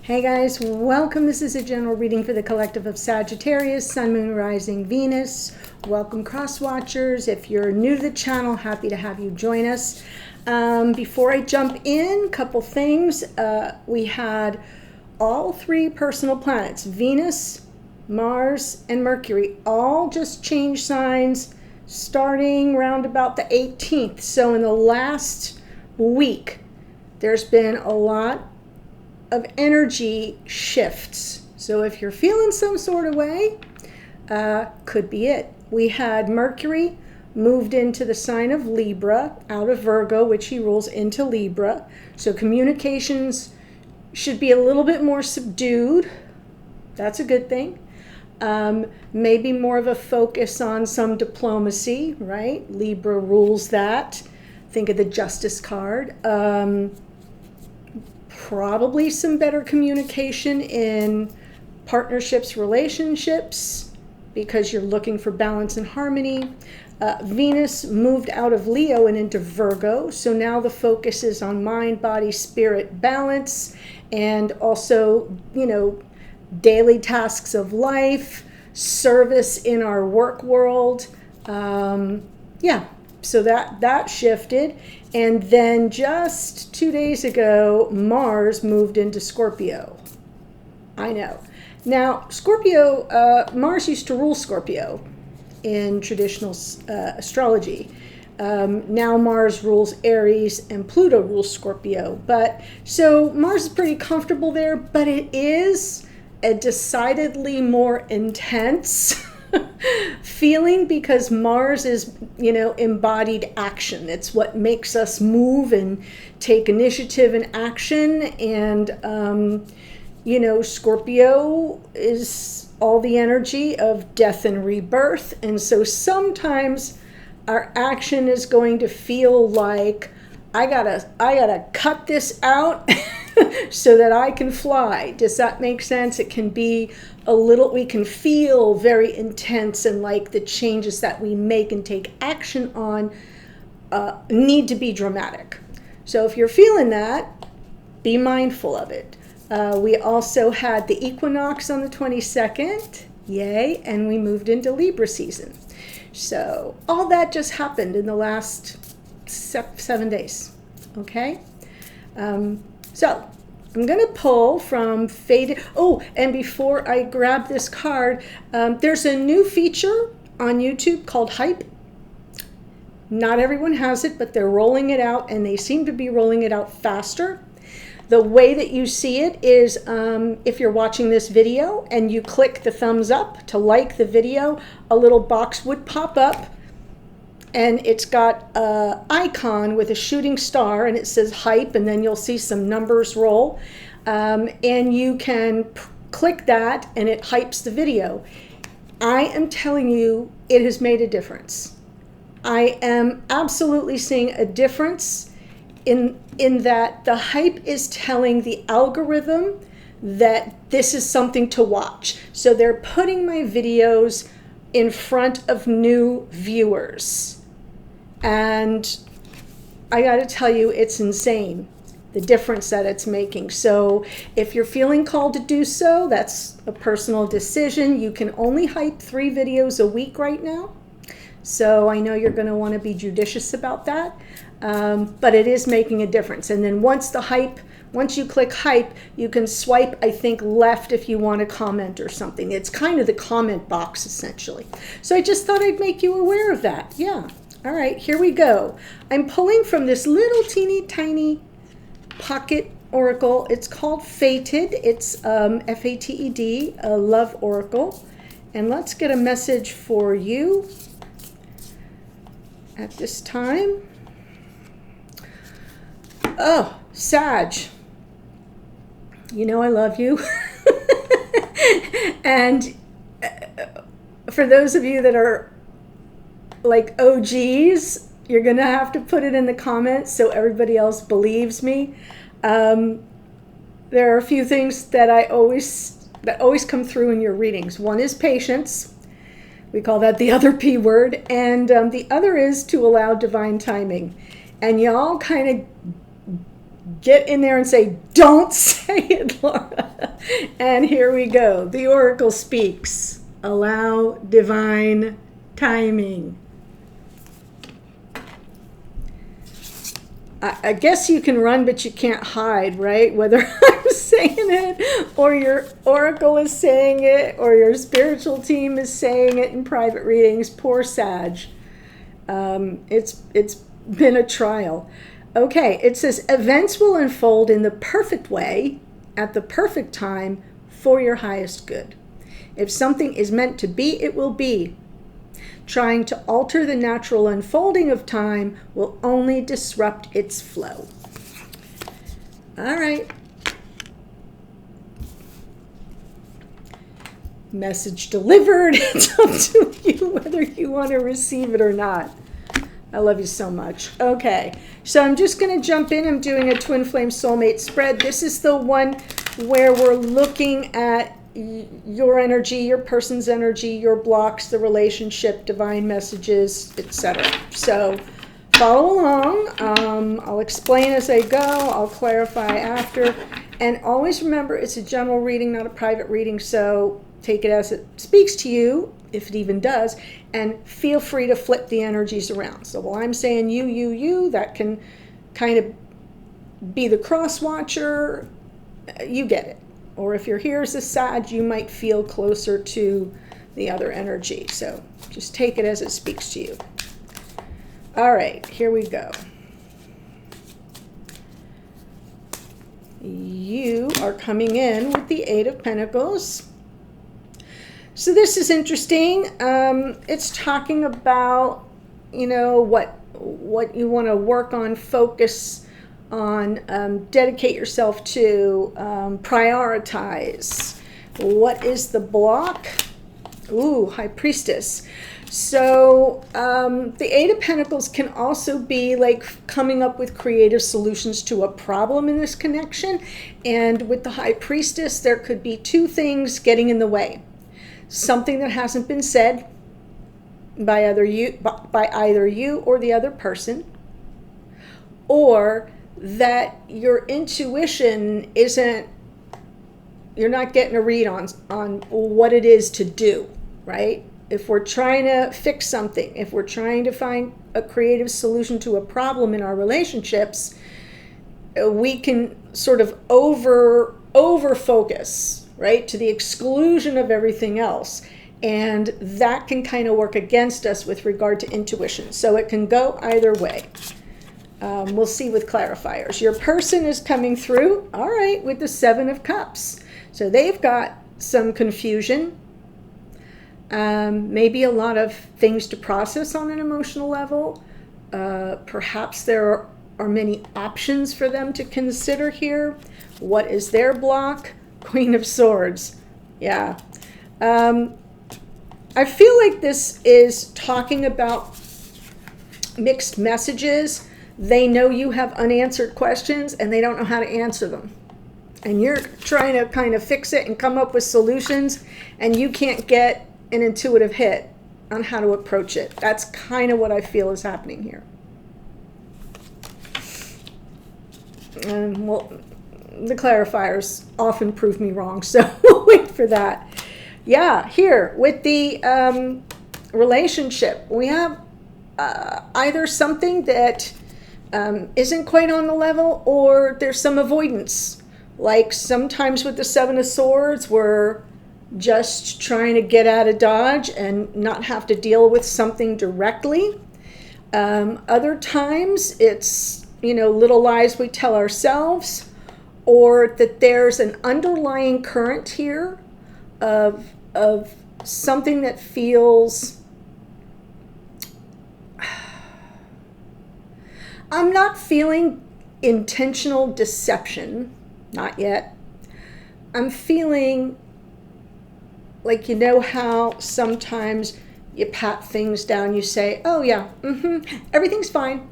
Hey guys, welcome. This is a general reading for the collective of Sagittarius, Sun, Moon, Rising, Venus. Welcome, cross watchers. If you're new to the channel, happy to have you join us. Before I jump in, a couple things. We had all three personal planets, Venus, Mars, and Mercury, all just changed signs starting around about the 18th. So in the last week, there's been a lot of energy shifts. So if you're feeling some sort of way, could be it. We had Mercury moved into the sign of Libra, out of Virgo, which he rules, into Libra. So communications should be a little bit more subdued. That's a good thing. Maybe more of a focus on some diplomacy, right? Libra rules that. Think of the Justice card. Probably some better communication in partnerships, relationships, because you're looking for balance and harmony. Venus moved out of Leo and into Virgo, so now the focus is on mind, body, spirit balance, and also, daily tasks of life, service in our work world. So that shifted. And then just 2 days ago, Mars moved into Scorpio. I know. Now, Scorpio, Mars used to rule Scorpio in traditional astrology. Now Mars rules Aries and Pluto rules Scorpio. So Mars is pretty comfortable there, but it is a decidedly more intense feeling because Mars is, embodied action. It's what makes us move and take initiative and action. And, Scorpio is all the energy of death and rebirth. And so sometimes our action is going to feel like, I gotta cut this out so that I can fly. Does that make sense? It can be we can feel very intense, and like the changes that we make and take action on need to be dramatic. So if you're feeling that, be mindful of it. We also had the equinox on the 22nd, yay, and we moved into Libra season. So all that just happened in the last 7 days, okay? So I'm going to pull from Faded. Oh, and before I grab this card, there's a new feature on YouTube called Hype. Not everyone has it, but they're rolling it out, and they seem to be rolling it out faster. The way that you see it is if you're watching this video and you click the thumbs up to like the video, a little box would pop up, and it's got an icon with a shooting star, and it says Hype, and then you'll see some numbers roll. And you can click that, and it hypes the video. I am telling you, it has made a difference. I am absolutely seeing a difference in that the hype is telling the algorithm that this is something to watch. So they're putting my videos in front of new viewers. And I got to tell you, it's insane, the difference that it's making. So if you're feeling called to do so, that's a personal decision. You can only hype 3 videos a week right now. So I know you're going to want to be judicious about that. But it is making a difference. And then once you click hype, you can swipe, I think, left if you want to comment or something. It's kind of the comment box, essentially. So I just thought I'd make you aware of that. Yeah. All right, here we go. I'm pulling from this little teeny tiny pocket oracle. It's called Fated. It's F-A-T-E-D, a love oracle. And let's get a message for you at this time. Oh, Sag, I love you. And for those of you that are like OGs, you're going to have to put it in the comments so everybody else believes me. There are a few things that always come through in your readings. One is patience. We call that the other P word. And the other is to allow divine timing. And y'all kind of get in there and say, don't say it, Laura. And here we go. The oracle speaks. Allow divine timing. I guess you can run, but you can't hide, right? Whether I'm saying it, or your oracle is saying it, or your spiritual team is saying it in private readings. Poor Sag. It's been a trial. Okay, it says, events will unfold in the perfect way, at the perfect time, for your highest good. If something is meant to be, it will be. Trying to alter the natural unfolding of time will only disrupt its flow. All right. Message delivered. It's up to you whether you want to receive it or not. I love you so much. Okay, so I'm just going to jump in. I'm doing a twin flame soulmate spread. This is the one where we're looking at your energy, your person's energy, your blocks, the relationship, divine messages, etc. So follow along. I'll explain as I go. I'll clarify after. And always remember, it's a general reading, not a private reading. So take it as it speaks to you, if it even does, and feel free to flip the energies around. So while I'm saying you, that can kind of be the cross watcher. You get it. Or if you're here as a Sag, you might feel closer to the other energy. So just take it as it speaks to you. All right, here we go. You are coming in with the Eight of Pentacles. So this is interesting. It's talking about, what you want to work on, focus on, dedicate yourself to, prioritize. What is the block? Ooh, High Priestess. So the Eight of Pentacles can also be like coming up with creative solutions to a problem in this connection. And with the High Priestess, there could be two things getting in the way. Something that hasn't been said by either you or the other person, or that your intuition you're not getting a read on what it is to do, right? If we're trying to fix something, if we're trying to find a creative solution to a problem in our relationships, we can sort of over focus, right, to the exclusion of everything else. And that can kind of work against us with regard to intuition. So it can go either way. We'll see with clarifiers. Your person is coming through, all right, with the Seven of Cups. So they've got some confusion, maybe a lot of things to process on an emotional level. Perhaps there are many options for them to consider here. What is their block? Queen of Swords. Yeah. I feel like this is talking about mixed messages. They know you have unanswered questions and they don't know how to answer them. And you're trying to kind of fix it and come up with solutions, and you can't get an intuitive hit on how to approach it. That's kind of what I feel is happening here. Well, the clarifiers often prove me wrong, so we'll wait for that. Yeah, here with the relationship, we have either something that isn't quite on the level, or there's some avoidance. Like sometimes with the Seven of Swords, we're just trying to get out of Dodge and not have to deal with something directly. Other times it's, little lies we tell ourselves, or that there's an underlying current here of something that feels, I'm not feeling intentional deception, not yet. I'm feeling like, how sometimes you pat things down, you say, oh yeah, everything's fine,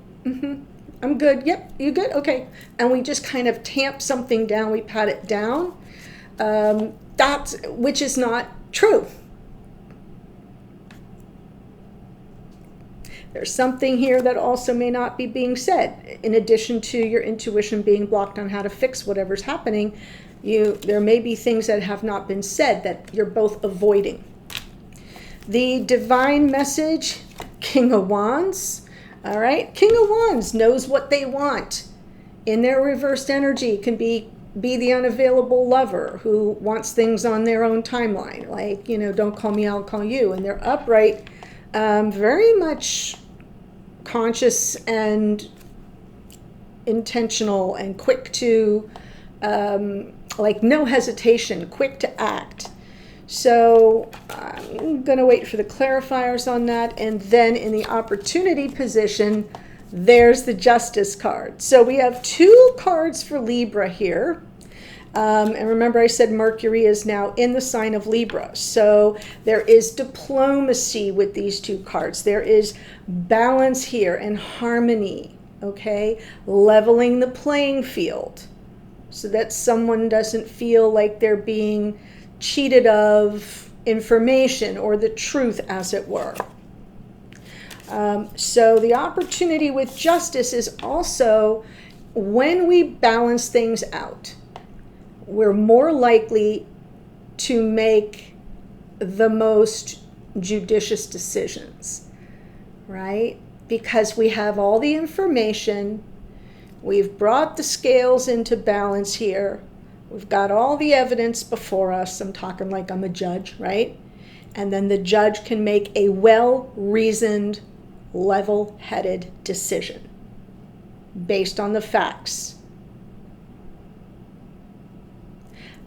I'm good, yep, you good, okay. And we just kind of tamp something down, we pat it down, which is not true. There's something here that also may not be being said. In addition to your intuition being blocked on how to fix whatever's happening, there may be things that have not been said that you're both avoiding. The divine message, King of Wands. All right, King of Wands knows what they want. In their reversed energy can be the unavailable lover who wants things on their own timeline. Like, don't call me, I'll call you. And they're upright, very much conscious and intentional and quick to, no hesitation, quick to act. So I'm going to wait for the clarifiers on that. And then in the opportunity position, there's the Justice card. So we have 2 cards for Libra here. And remember I said Mercury is now in the sign of Libra. So there is diplomacy with these 2 cards. There is balance here and harmony, okay? Leveling the playing field so that someone doesn't feel like they're being cheated of information or the truth, as it were. So the opportunity with Justice is also when we balance things out, we're more likely to make the most judicious decisions, right? Because we have all the information, we've brought the scales into balance here, we've got all the evidence before us. I'm talking like I'm a judge, right? And then the judge can make a well-reasoned, level-headed decision based on the facts.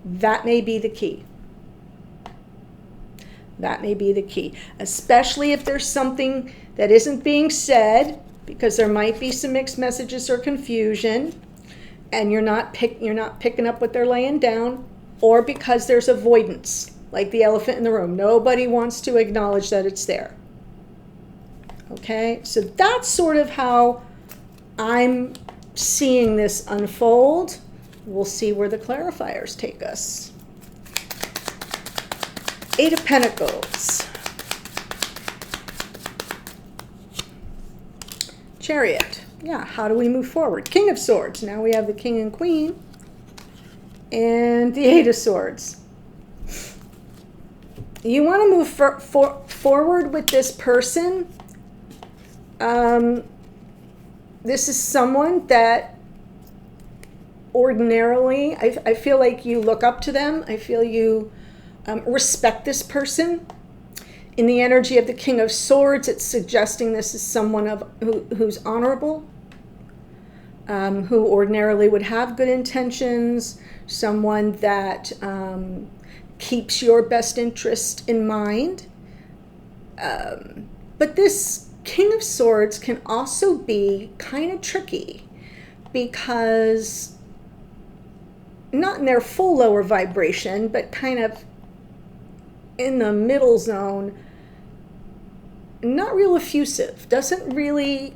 That may be the key. That may be the key, especially if there's something that isn't being said, because there might be some mixed messages or confusion, and you're not picking up what they're laying down, or because there's avoidance, like the elephant in the room. Nobody wants to acknowledge that it's there. Okay, so that's sort of how I'm seeing this unfold. We'll see where the clarifiers take us. 8 of Pentacles. Chariot. Yeah, how do we move forward? King of Swords. Now we have the King and Queen. And the 8 of Swords. You want to move forward with this person. This is someone that ordinarily, I feel like you look up to them. I feel you respect this person. In the energy of the King of Swords, it's suggesting this is someone who's honorable, who ordinarily would have good intentions, someone that keeps your best interest in mind. But this King of Swords can also be kind of tricky, because not in their full lower vibration, but kind of in the middle zone, not real effusive, doesn't really,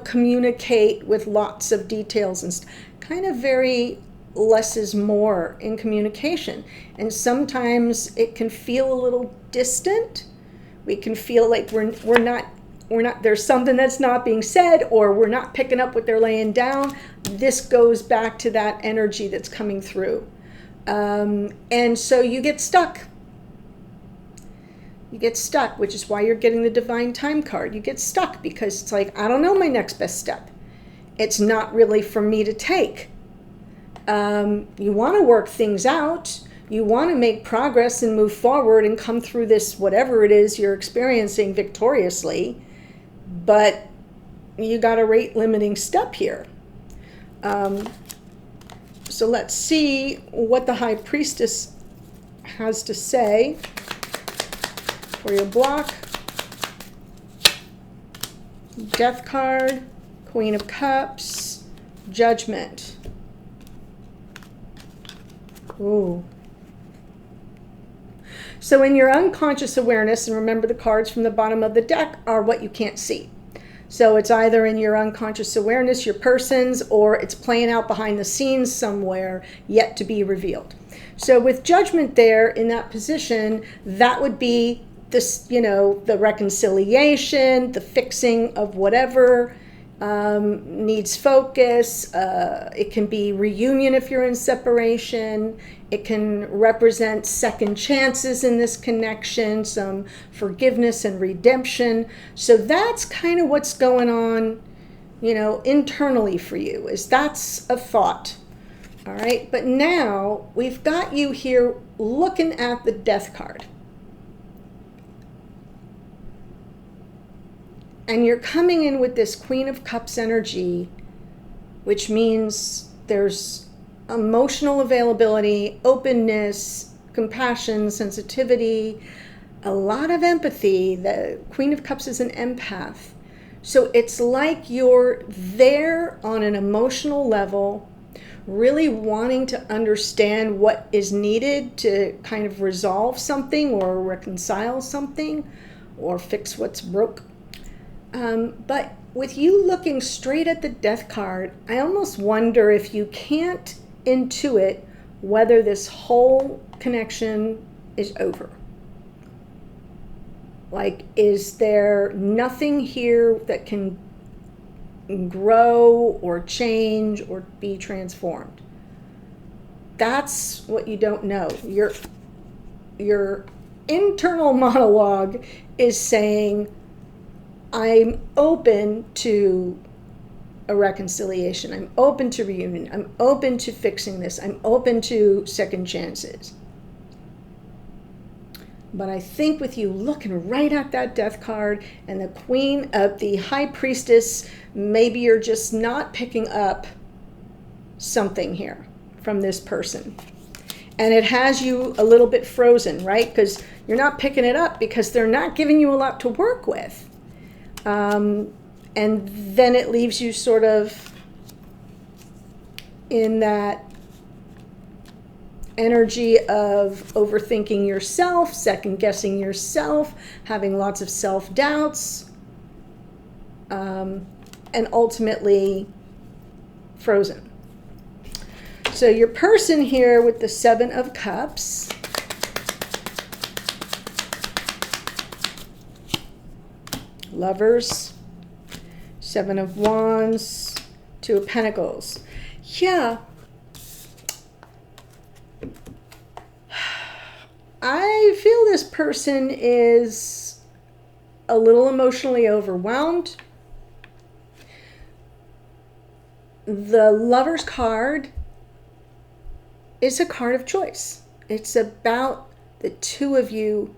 communicate with lots of details and kind of very less is more in communication. And sometimes it can feel a little distant. We can feel like we're not, there's something that's not being said, or we're not picking up what they're laying down. This goes back to that energy that's coming through. And so you get stuck. You get stuck, which is why you're getting the Divine Time card. You get stuck because it's like, I don't know my next best step. It's not really for me to take. You want to work things out. You want to make progress and move forward and come through this, whatever it is you're experiencing, victoriously. But you got a rate limiting step here. So let's see what the High Priestess has to say for your block. Death card, Queen of Cups, Judgment. Ooh. So in your unconscious awareness, and remember the cards from the bottom of the deck are what you can't see. So it's either in your unconscious awareness, your persons, or it's playing out behind the scenes somewhere yet to be revealed. So with Judgment there in that position, that would be this, the reconciliation, the fixing of whatever needs focus. It can be reunion if you're in separation. It can represent second chances in this connection, some forgiveness and redemption. So that's kind of what's going on, internally for you, is that's a thought. All right, but now we've got you here looking at the Death card. And you're coming in with this Queen of Cups energy, which means there's emotional availability, openness, compassion, sensitivity, a lot of empathy. The Queen of Cups is an empath. So it's like you're there on an emotional level, really wanting to understand what is needed to kind of resolve something or reconcile something or fix what's broke. But with you looking straight at the Death card, I almost wonder if you can't intuit whether this whole connection is over. Like, is there nothing here that can grow or change or be transformed? That's what you don't know. Your internal monologue is saying, I'm open to a reconciliation. I'm open to reunion. I'm open to fixing this. I'm open to second chances. But I think with you looking right at that Death card and the Queen of the High Priestess, maybe you're just not picking up something here from this person. And it has you a little bit frozen, right? Because you're not picking it up because they're not giving you a lot to work with. And then it leaves you sort of in that energy of overthinking yourself, second guessing yourself, having lots of self-doubts, and ultimately frozen. So your person here with the Seven of Cups, Lovers, Seven of Wands, Two of Pentacles. Yeah. I feel this person is a little emotionally overwhelmed. The Lover's card is a card of choice. It's about the two of you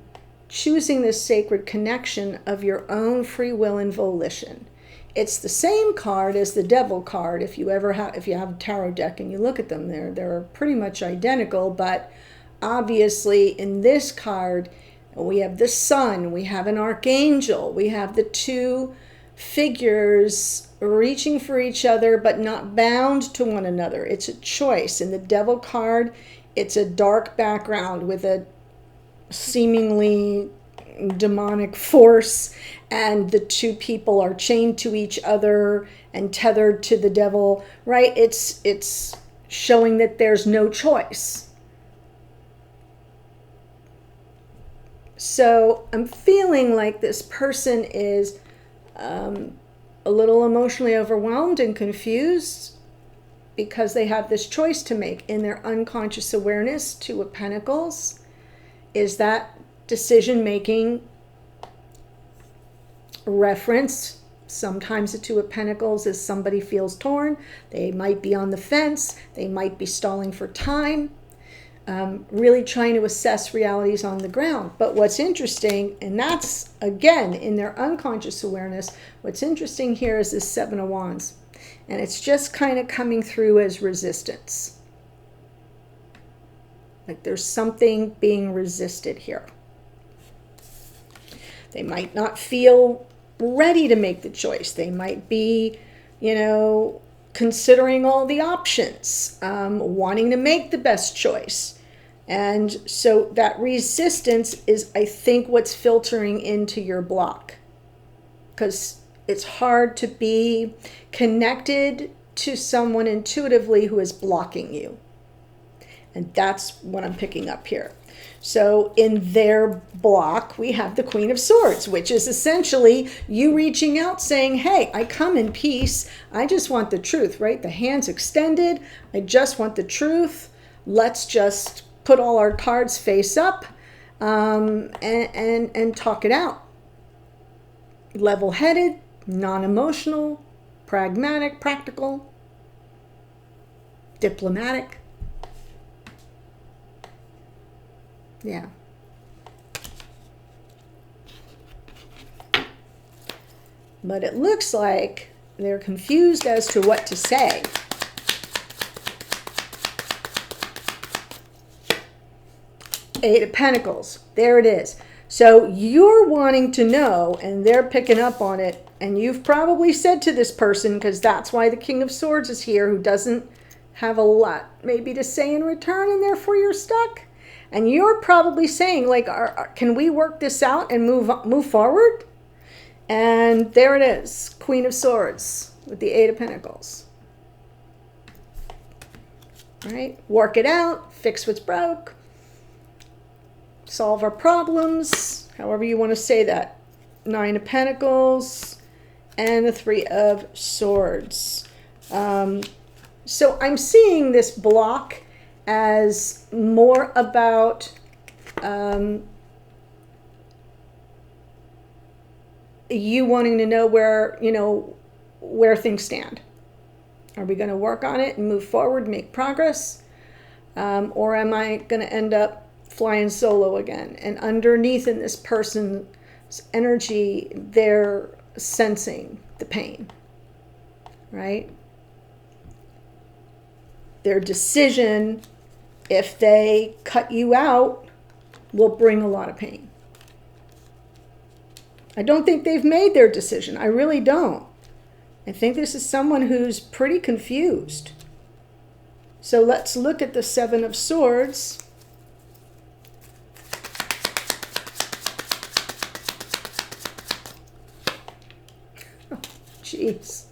choosing this sacred connection of your own free will and volition. It's the same card as the Devil card. If you have a tarot deck and you look at them, they're pretty much identical, but obviously in this card we have the Sun, we have an archangel, we have the two figures reaching for each other but not bound to one another. It's a choice. In the Devil card, it's a dark background with a seemingly demonic force, and the two people are chained to each other and tethered to the devil, right? It's showing that there's no choice. So I'm feeling like this person is a little emotionally overwhelmed and confused because they have this choice to make in their unconscious awareness. Two of Pentacles is that decision-making reference. Sometimes the Two of Pentacles is somebody feels torn. They might be on the fence. They might be stalling for time, really trying to assess realities on the ground. But what's interesting, and that's, again, in their unconscious awareness, what's interesting here is this Seven of Wands. And it's just kind of coming through as resistance. Like there's something being resisted here. They might not feel ready to make the choice. They might be, considering all the options, wanting to make the best choice. And so that resistance is, I think, what's filtering into your block. Because it's hard to be connected to someone intuitively who is blocking you. And that's what I'm picking up here. So in their block, we have the Queen of Swords, which is essentially you reaching out saying, hey, I come in peace. I just want the truth, right? The hand's extended. I just want the truth. Let's just put all our cards face up and talk it out. Level-headed, non-emotional, pragmatic, practical, diplomatic. Yeah. But it looks like they're confused as to what to say. Eight of Pentacles. There it is. So you're wanting to know, and they're picking up on it, and you've probably said to this person, because that's why the King of Swords is here, who doesn't have a lot maybe to say in return, and therefore you're stuck. And you're probably saying, like, can we work this out and move forward? And there it is, Queen of Swords with the Eight of Pentacles. Right? Work it out, fix what's broke, solve our problems, however you want to say that. Nine of Pentacles and the Three of Swords. So I'm seeing this block as more about you wanting to know where things stand. Are we going to work on it and move forward, make progress? Or am I going to end up flying solo again? And underneath in this person's energy, they're sensing the pain, right? Their decision, if they cut you out, will bring a lot of pain. I don't think they've made their decision. I really don't. I think this is someone who's pretty confused. So let's look at the Seven of Swords. Oh, jeez.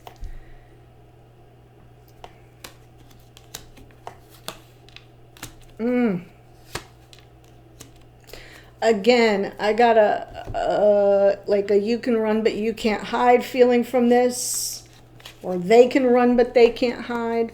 Again, I got a you can run but you can't hide feeling from this, or they can run but they can't hide.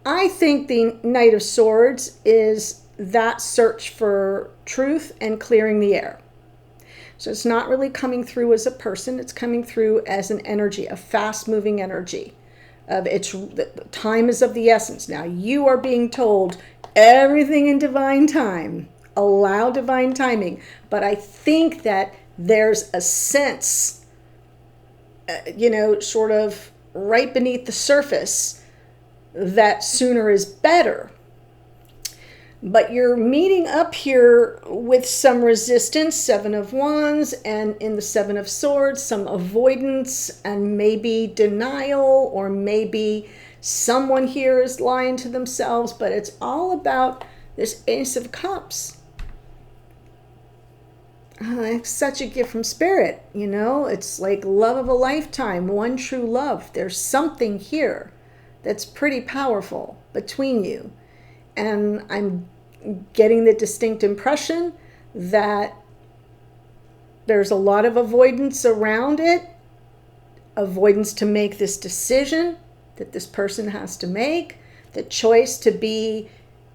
I think the Knight of Swords is that search for truth and clearing the air. So it's not really coming through as a person, it's coming through as an energy, a fast-moving energy. The time is of the essence. Now you are being told everything in divine time. Allow divine timing. But I think that there's a sense, sort of right beneath the surface, that sooner is better. But you're meeting up here with some resistance, Seven of Wands, and in the Seven of Swords, some avoidance and maybe denial, or maybe someone here is lying to themselves, but it's all about this Ace of Cups. It's such a gift from Spirit, It's like love of a lifetime, one true love. There's something here that's pretty powerful between you. And I'm getting the distinct impression that there's a lot of avoidance around it, avoidance to make this decision that this person has to make, the choice to be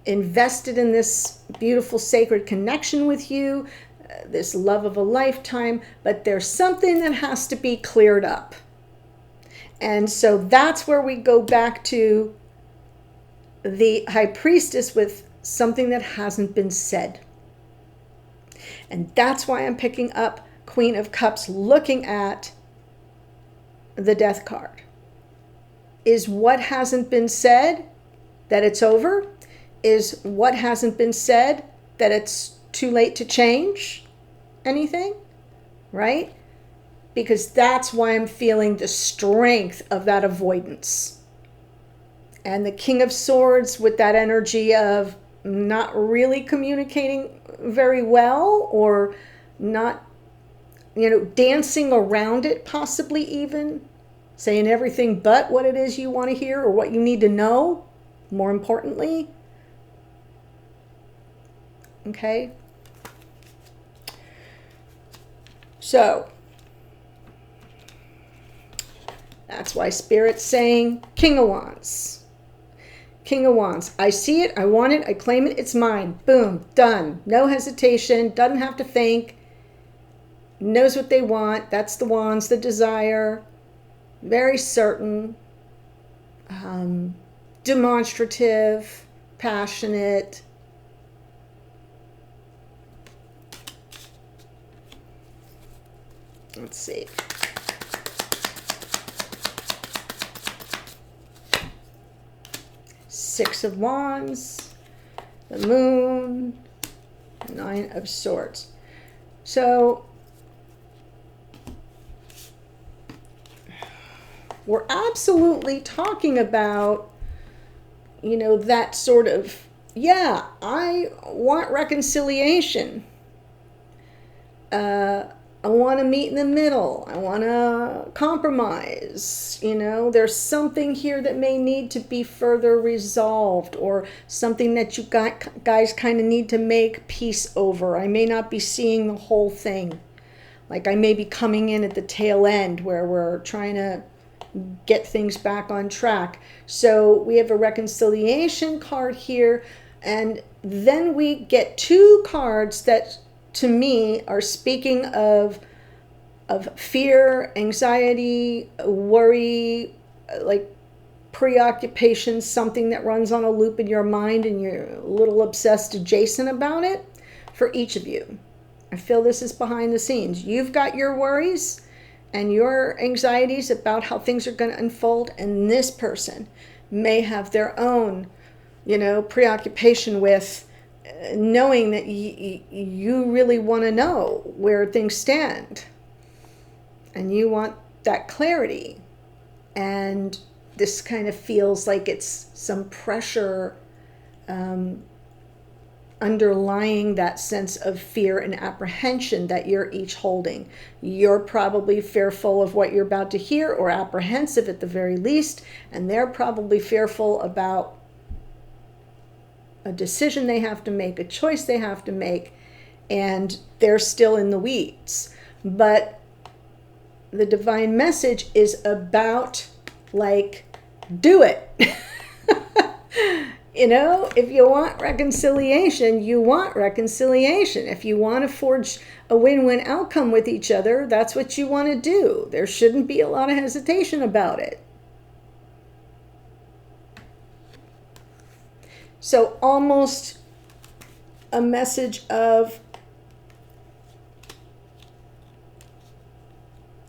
invested in this beautiful sacred connection with you, this love of a lifetime, but there's something that has to be cleared up. And so that's where we go back to the High Priestess with something that hasn't been said. And that's why I'm picking up Queen of Cups, looking at the Death card. Is what hasn't been said that it's over? Is what hasn't been said that it's too late to change anything? Right? Because that's why I'm feeling the strength of that avoidance. And the King of Swords with that energy of not really communicating very well, or not dancing around it, possibly even saying everything but what it is you want to hear or what you need to know, more importantly. Okay? So, that's why Spirit's saying King of Wands. King of Wands. I see it, I want it, I claim it, it's mine. Boom, done. No hesitation, doesn't have to think. Knows what they want. That's the Wands, the desire. Very certain. Demonstrative, passionate. Let's see. Six of Wands, the Moon, Nine of Swords. So we're absolutely talking about, that sort of, I want reconciliation. I want to meet in the middle. I want to compromise. There's something here that may need to be further resolved, or something that you guys kind of need to make peace over. I may not be seeing the whole thing. Like I may be coming in at the tail end where we're trying to get things back on track. So we have a reconciliation card here, and then we get two cards that to me are speaking of fear, anxiety, worry, like preoccupation, something that runs on a loop in your mind and you're a little obsessed adjacent about it for each of you. I feel this is behind the scenes. You've got your worries and your anxieties about how things are going to unfold, and this person may have their own, preoccupation with knowing that you really want to know where things stand and you want that clarity. And this kind of feels like it's some pressure underlying that sense of fear and apprehension that you're each holding. You're probably fearful of what you're about to hear, or apprehensive at the very least, and they're probably fearful about a decision they have to make, a choice they have to make, and they're still in the weeds. But the divine message is about, do it. If you want reconciliation, you want reconciliation. If you want to forge a win-win outcome with each other, that's what you want to do. There shouldn't be a lot of hesitation about it. So almost a message of,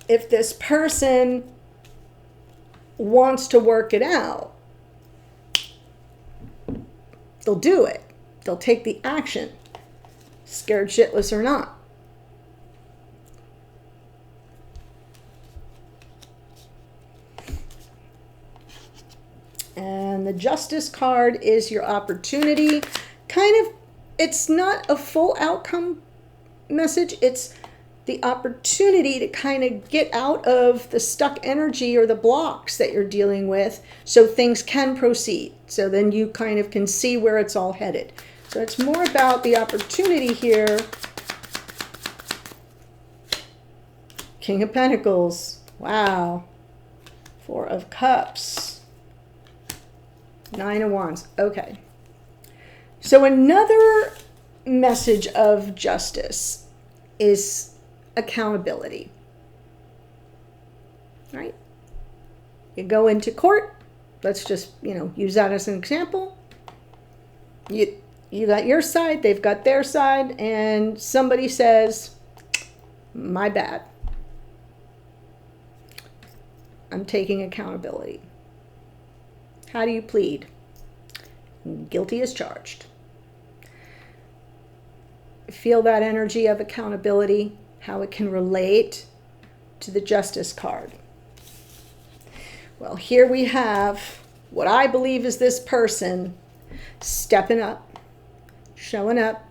if this person wants to work it out, they'll do it. They'll take the action, scared shitless or not. And the Justice card is your opportunity. It's not a full outcome message. It's the opportunity to kind of get out of the stuck energy or the blocks that you're dealing with so things can proceed. So then you kind of can see where it's all headed. So it's more about the opportunity here. King of Pentacles. Wow. Four of Cups. Nine of Wands. Okay. So another message of justice is accountability. Right? You go into court. Let's just, use that as an example. You got your side, they've got their side, and somebody says, my bad. I'm taking accountability. How do you plead? Guilty as charged. Feel that energy of accountability, how it can relate to the Justice card. Well, here we have what I believe is this person stepping up, showing up,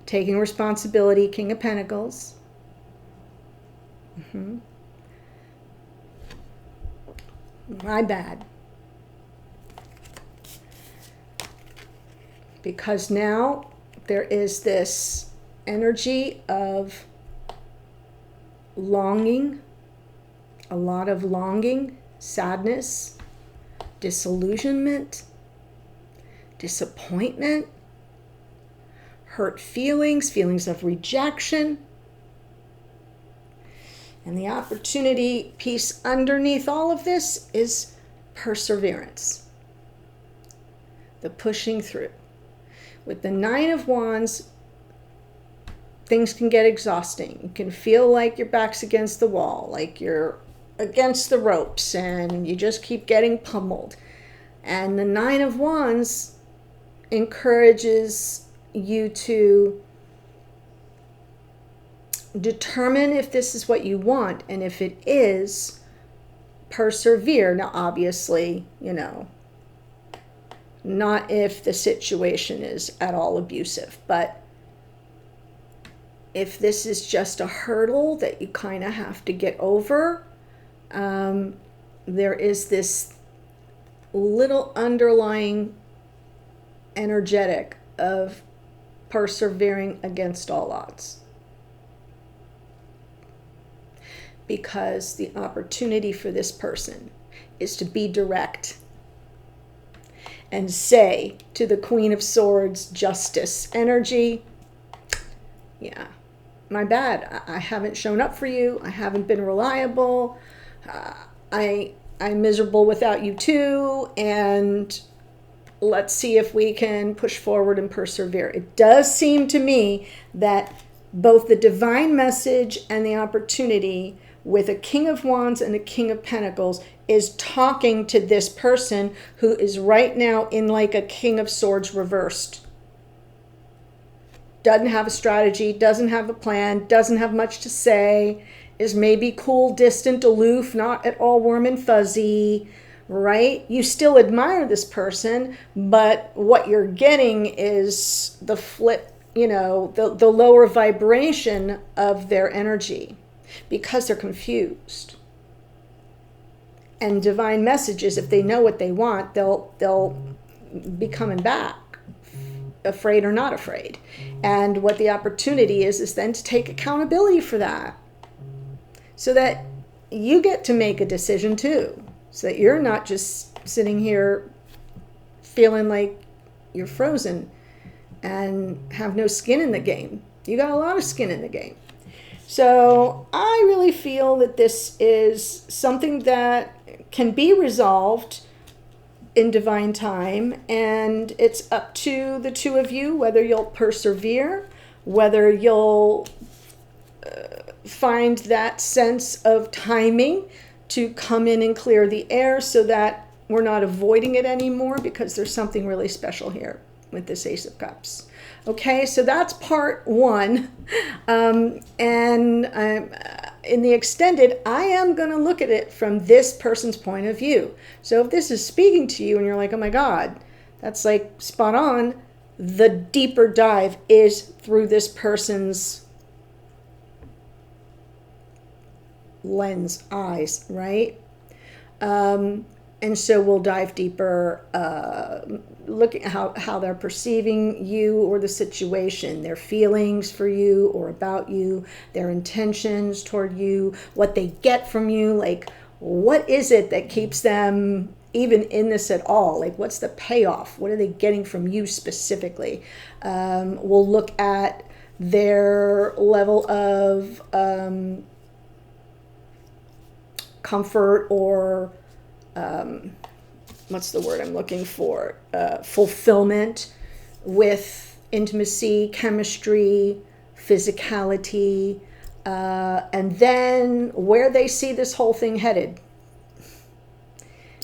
taking responsibility, King of Pentacles. My bad. Because now there is this energy of longing, a lot of longing, sadness, disillusionment, disappointment, hurt feelings, feelings of rejection. And the opportunity piece underneath all of this is perseverance, the pushing through. With the Nine of Wands, things can get exhausting. You can feel like your back's against the wall, like you're against the ropes and you just keep getting pummeled. And the Nine of Wands encourages you to determine if this is what you want, and if it is, persevere. Now, obviously, not if the situation is at all abusive, but if this is just a hurdle that you kind of have to get over, there is this little underlying energetic of persevering against all odds. Because the opportunity for this person is to be direct and say to the Queen of Swords, Justice energy, yeah, my bad. I haven't shown up for you. I haven't been reliable. I'm miserable without you too. And let's see if we can push forward and persevere. It does seem to me that both the divine message and the opportunity with a King of Wands and a King of Pentacles is talking to this person who is right now in like a King of Swords reversed. Doesn't have a strategy, doesn't have a plan, doesn't have much to say, is maybe cool, distant, aloof, not at all warm and fuzzy, right? You still admire this person, but what you're getting is the flip, the lower vibration of their energy. Because they're confused. And divine messages, if they know what they want, they'll be coming back, afraid or not afraid. And what the opportunity is then to take accountability for that. So that you get to make a decision too. So that you're not just sitting here feeling like you're frozen and have no skin in the game. You got a lot of skin in the game. So I really feel that this is something that can be resolved in divine time, and it's up to the two of you whether you'll persevere, whether you'll find that sense of timing to come in and clear the air so that we're not avoiding it anymore, because there's something really special here with this Ace of Cups. Okay, so that's part one. And in the extended, I am going to look at it from this person's point of view. So if this is speaking to you and you're like, oh my God, that's like spot on, the deeper dive is through this person's lens, eyes, right? And so we'll dive deeper, look at how they're perceiving you or the situation, their feelings for you or about you, their intentions toward you, what they get from you, like what is it that keeps them even in this at all? Like what's the payoff? What are they getting from you specifically? We'll look at their level of comfort or what's the word I'm looking for? Fulfillment with intimacy, chemistry, physicality, and then where they see this whole thing headed.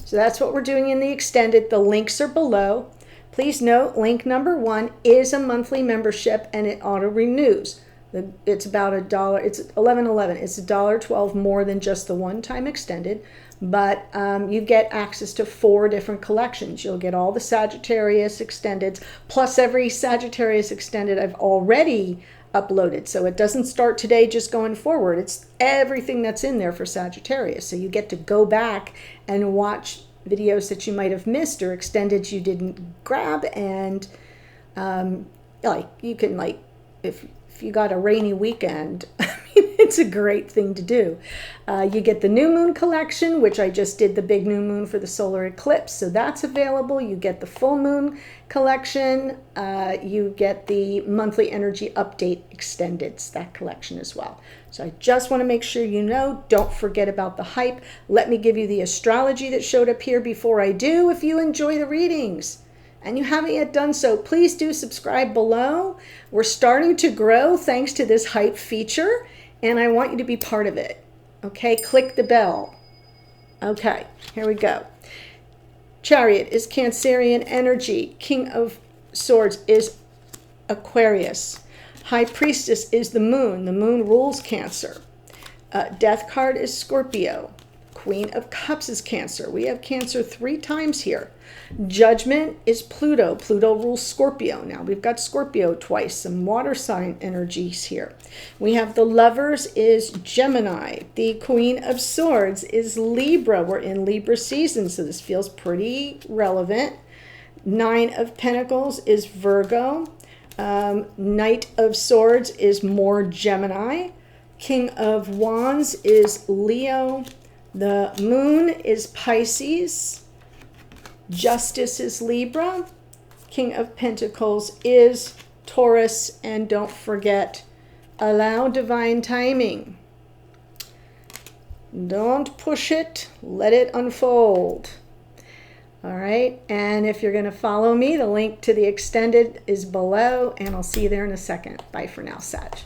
So that's what we're doing in the extended. The links are below. Please note, link number 1 is a monthly membership and it auto renews. It's about $1. It's $11.11. It's $1.12 more than just the one-time extended. But you get access to 4 different collections. You'll get all the Sagittarius extendeds, plus every Sagittarius extended I've already uploaded. So it doesn't start today just going forward. It's everything that's in there for Sagittarius. So you get to go back and watch videos that you might have missed or extended you didn't grab. And like you can, like, if you got a rainy weekend, I mean, it's a great thing to do. You get the new moon collection, which I just did the big new moon for the solar eclipse. So that's available. You get the full moon collection. You get the monthly energy update extended, that collection as well. So I just want to make sure you know, don't forget about the hype. Let me give you the astrology that showed up here before I do. If you enjoy the readings and you haven't yet done so, please do subscribe below. We're starting to grow thanks to this hype feature, and I want you to be part of it. Okay, click the bell. Okay, here we go. Chariot is Cancerian energy. King of Swords is Aquarius. High Priestess is the moon. The moon rules Cancer. Death card is Scorpio. Queen of Cups is Cancer. We have Cancer 3 times here. Judgment is Pluto. Pluto rules Scorpio. Now we've got Scorpio twice, some water sign energies here. We have the Lovers is Gemini. The Queen of Swords is Libra. We're in Libra season, so this feels pretty relevant. 9 of Pentacles is Virgo. Knight of Swords is more Gemini. King of Wands is Leo. The moon is Pisces. Justice is Libra. King of Pentacles is Taurus. And don't forget, allow divine timing. Don't push it. Let it unfold. All right. And if you're going to follow me, the link to the extended is below. And I'll see you there in a second. Bye for now, Sag.